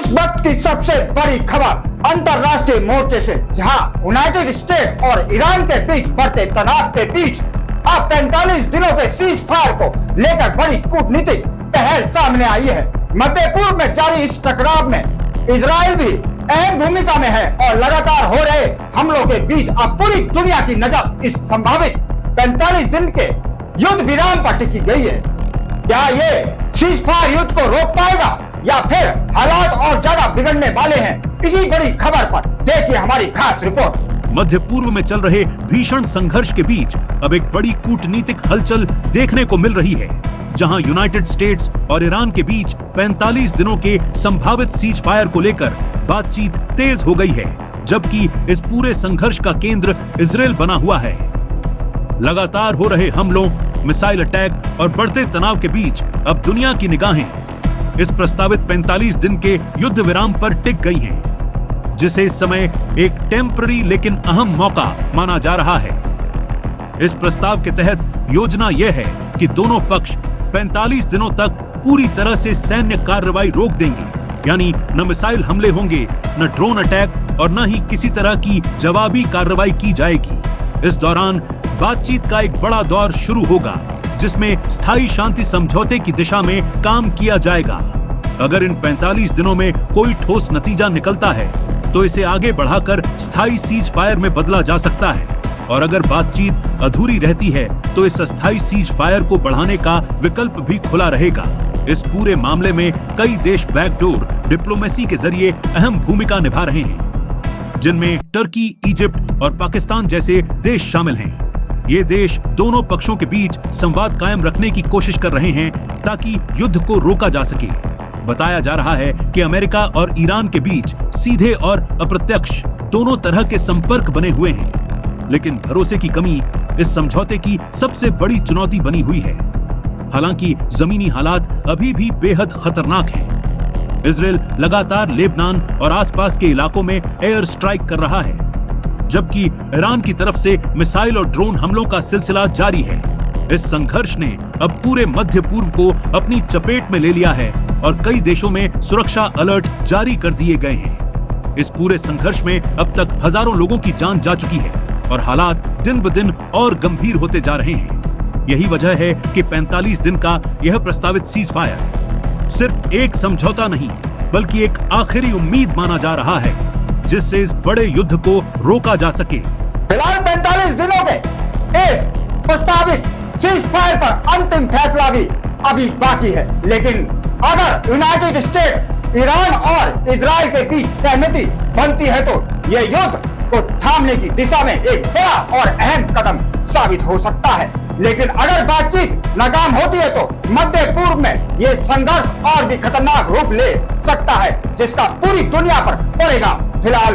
इस वक्त की सबसे बड़ी खबर अंतरराष्ट्रीय मोर्चे से, जहां यूनाइटेड स्टेट और ईरान के बीच बढ़ते तनाव के बीच अब 45 दिनों के सीज फायर को लेकर बड़ी कूटनीतिक पहल सामने आई है। मध्य पूर्व में जारी इस टकराव में इजराइल भी अहम भूमिका में है और लगातार हो रहे हमलों के बीच अब पूरी दुनिया की नजर इस संभावित 45 दिन के युद्ध विराम पर टिकी गई है। क्या ये सीज फायर युद्ध को रोक पाएगा या फिर हालात और ज्यादा बिगड़ने वाले हैं? इसी बड़ी खबर पर देखिए हमारी खास रिपोर्ट। मध्य पूर्व में चल रहे भीषण संघर्ष के बीच अब एक बड़ी कूटनीतिक हलचल देखने को मिल रही है, जहां यूनाइटेड स्टेट्स और ईरान के बीच 45 दिनों के संभावित सीज फायर को लेकर बातचीत तेज हो गई है, जबकि इस पूरे संघर्ष का केंद्र इजराइल बना हुआ है। लगातार हो रहे हमलों, मिसाइल अटैक और बढ़ते तनाव के बीच अब दुनिया की निगाहें इस प्रस्तावित 45 दिन के युद्ध विराम पर टिक गई हैं, जिसे इस समय एक टेम्पररी लेकिन अहम मौका माना जा रहा है। इस प्रस्ताव के तहत योजना यह है कि दोनों पक्ष 45 दिनों तक पूरी तरह से सैन्य कार्रवाई रोक देंगे, यानी न मिसाइल हमले होंगे, न ड्रोन अटैक और न ही किसी तरह की जवाबी कार्रवाई की जाएगी। इस दौरान बातचीत का एक बड़ा दौर शुरू होगा, जिसमें स्थायी शांति समझौते की दिशा में काम किया जाएगा। अगर इन 45 दिनों में कोई ठोस नतीजा निकलता है तो इसे आगे बढ़ाकर स्थायी सीज फायर में बदला जा सकता है, और अगर बातचीत अधूरी रहती है तो इस अस्थायी सीज फायर को बढ़ाने का विकल्प भी खुला रहेगा। इस पूरे मामले में कई देश बैकडोर डिप्लोमेसी के जरिए अहम भूमिका निभा रहे हैं, जिनमें टर्की, इजिप्ट और पाकिस्तान जैसे देश शामिल हैं। ये देश दोनों पक्षों के बीच संवाद कायम रखने की कोशिश कर रहे हैं ताकि युद्ध को रोका जा सके। बताया जा रहा है कि अमेरिका और ईरान के बीच सीधे और अप्रत्यक्ष दोनों तरह के संपर्क बने हुए हैं, लेकिन भरोसे की कमी इस समझौते की सबसे बड़ी चुनौती बनी हुई है। हालांकि जमीनी हालात अभी भी बेहद खतरनाक हैं। इजराइल लगातार लेबनान और आसपास के इलाकों में एयर स्ट्राइक कर रहा है, जबकि ईरान की तरफ से मिसाइल और ड्रोन हमलों का सिलसिला जारी है। इस संघर्ष ने अब पूरे मध्य पूर्व को अपनी चपेट में ले लिया है और कई देशों में सुरक्षा अलर्ट जारी कर दिए गए हैं। इस पूरे संघर्ष में अब तक हजारों लोगों की जान जा चुकी है और हालात दिन ब दिन और गंभीर होते जा रहे हैं। यही वजह है कि 45 दिन का यह प्रस्तावित सीज फायर सिर्फ एक समझौता नहीं, बल्कि एक आखिरी उम्मीद माना जा रहा है, जिससे इस बड़े युद्ध को रोका जा सके। फिलहाल 45 दिनों के इस प्रस्तावित सीज फायर पर अंतिम फैसला भी अभी बाकी है, लेकिन अगर यूनाइटेड स्टेट, ईरान और इजराइल के बीच सहमति बनती है तो यह युद्ध को थामने की दिशा में एक बड़ा और अहम कदम साबित हो सकता है। लेकिन अगर बातचीत नाकाम होती है तो मध्य पूर्व में यह संघर्ष और भी खतरनाक रूप ले सकता है, जिसका पूरी दुनिया पर पड़ेगा। फिलहाल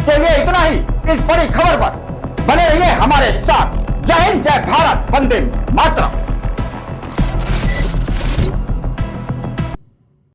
के लिए इतना ही। इस बड़ी खबर पर बने रहिए हमारे साथ। जय हिंद, जय भारत, वंदे मातरम।